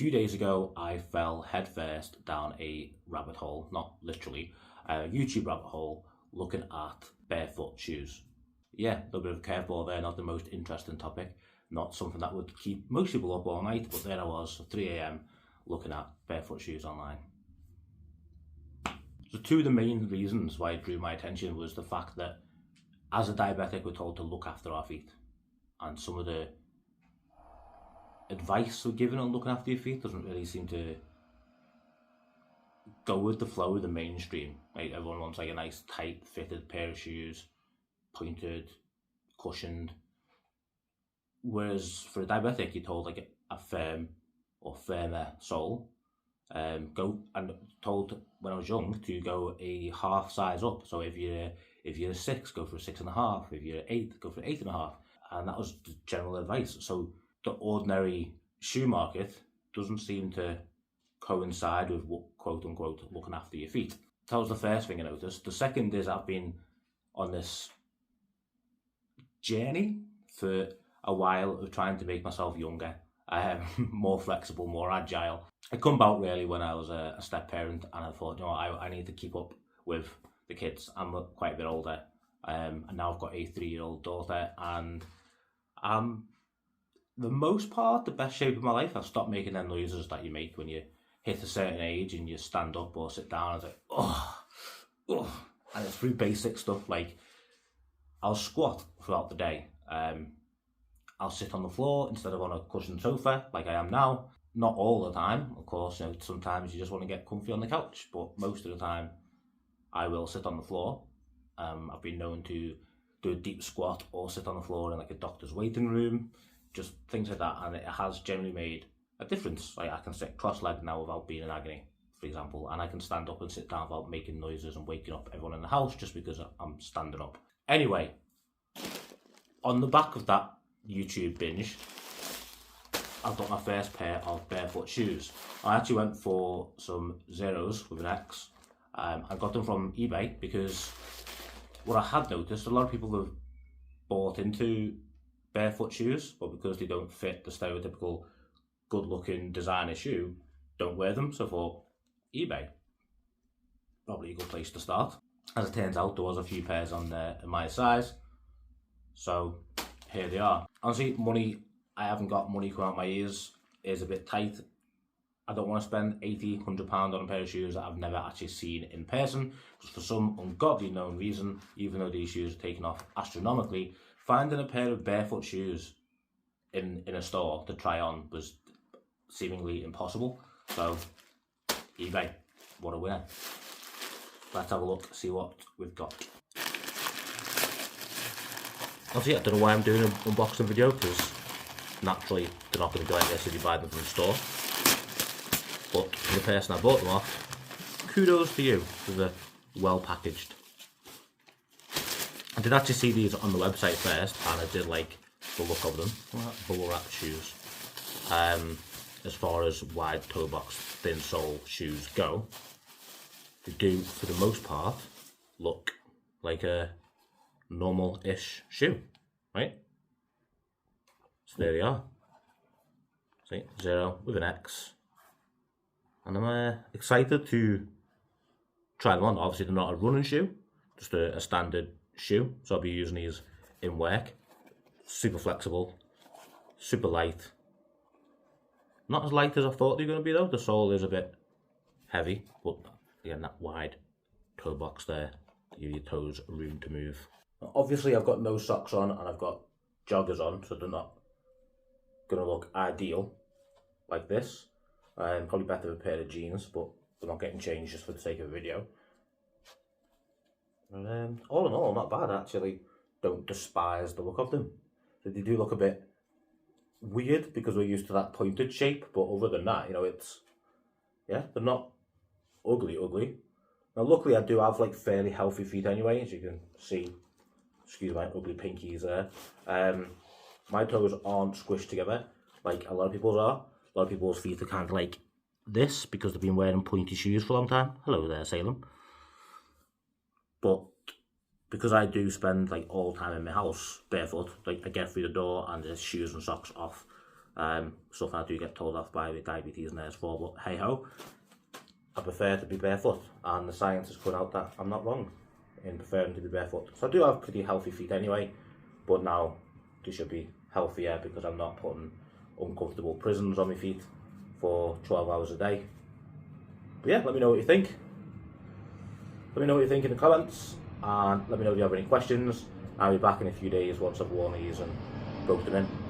few days ago, I fell headfirst down a rabbit hole, not literally, a YouTube rabbit hole, looking at barefoot shoes. Yeah, a little bit of a curveball there, not the most interesting topic, not something that would keep most people up all night, but there I was, 3 AM, looking at barefoot shoes online. So two of the main reasons why it drew my attention was the fact that as a diabetic, we're told to look after our feet. And some of the advice we're given on looking after your feet doesn't really seem to go with the flow of the mainstream. Like everyone wants like a nice tight fitted pair of shoes, pointed, cushioned. Whereas for a diabetic, you're told like a firm or firmer sole. Go and told when I was young to go a half size up. So if you're a 6, go for a 6.5. If you're 8, go for 8.5. And that was the general advice. So the ordinary shoe market doesn't seem to coincide with what, quote unquote, looking after your feet. That was the first thing I noticed. The second is I've been on this journey for a while of trying to make myself younger, more flexible, more agile. It come about really when I was a step parent, and I thought, you know, I need to keep up with the kids. I'm quite a bit older, and now I've got a 3-year-old daughter, and I'm the most part the best shape of my life. I've stopped making them noises that you make when you hit a certain age and you stand up or sit down. It's like, oh, and it's through basic stuff like I'll squat throughout the day. I'll sit on the floor instead of on a cushioned sofa like I am now. Not all the time, of course. You know, sometimes you just want to get comfy on the couch, but most of the time I will sit on the floor. I've been known to do a deep squat or sit on the floor in like a doctor's waiting room, just things like that, and it has generally made a difference. Like I can sit cross-legged now without being in agony, for example, and I can stand up and sit down without making noises and waking up everyone in the house just because I'm standing up. Anyway, on the back of that YouTube binge, I've got my first pair of barefoot shoes. I actually went for some Xeros with an X. I got them from eBay because what I had noticed, a lot of people have bought into barefoot shoes, but because they don't fit the stereotypical good-looking designer shoe, don't wear them. So I thought, eBay, probably a good place to start. As it turns out, there was a few pairs on there in my size, so here they are. Honestly, I haven't got money coming out my ears. Is a bit tight. I don't want to spend £80, £100 on a pair of shoes that I've never actually seen in person, just for some ungodly known reason, even though these shoes are taken off astronomically. Finding a pair of barefoot shoes in a store to try on was seemingly impossible. So, eBay, what a winner. Let's have a look, see what we've got. Obviously, I don't know why I'm doing an unboxing video, because naturally they're not going to go like this if you buy them from the store. But for the person I bought them off, kudos to you, they're well packaged. I did actually see these on the website first, and I did like the look of them. Bubble wrap shoes. As far as wide toe box, thin sole shoes go, they do, for the most part, look like a normal-ish shoe, right? So there they are. See, Xero with an X. And I'm excited to try them on. Obviously, they're not a running shoe, just a standard shoe. So I'll be using these in work. Super flexible, super light. Not as light as I thought they were going to be though. The sole is a bit heavy, but again, that wide toe box there to give your toes room to move. Obviously, I've got no socks on and I've got joggers on, so they're not going to look ideal like this. Probably better with a pair of jeans, but they're not getting changed just for the sake of a video. And all in all, not bad actually. Don't despise the look of them. They do look a bit weird because we're used to that pointed shape, but other than that, you know, yeah, they're not ugly. Now luckily I do have like fairly healthy feet anyway, as you can see. Excuse my ugly pinkies there. My toes aren't squished together like a lot of people's are. A lot of people's feet are kind of like this because they've been wearing pointy shoes for a long time. Hello there, Salem. But because I do spend like all the time in my house barefoot, like I get through the door and there's shoes and socks off Something I do get told off by the diabetes nurse for, but hey ho, I prefer to be barefoot, and the science has come out that I'm not wrong in preferring to be barefoot. So I do have pretty healthy feet anyway, but now they should be healthier because I'm not putting uncomfortable prisons on my feet for 12 hours a day. But yeah, let me know what you think. Let me know what you think in the comments, and let me know if you have any questions. I'll be back in a few days once I've worn these and broke them in.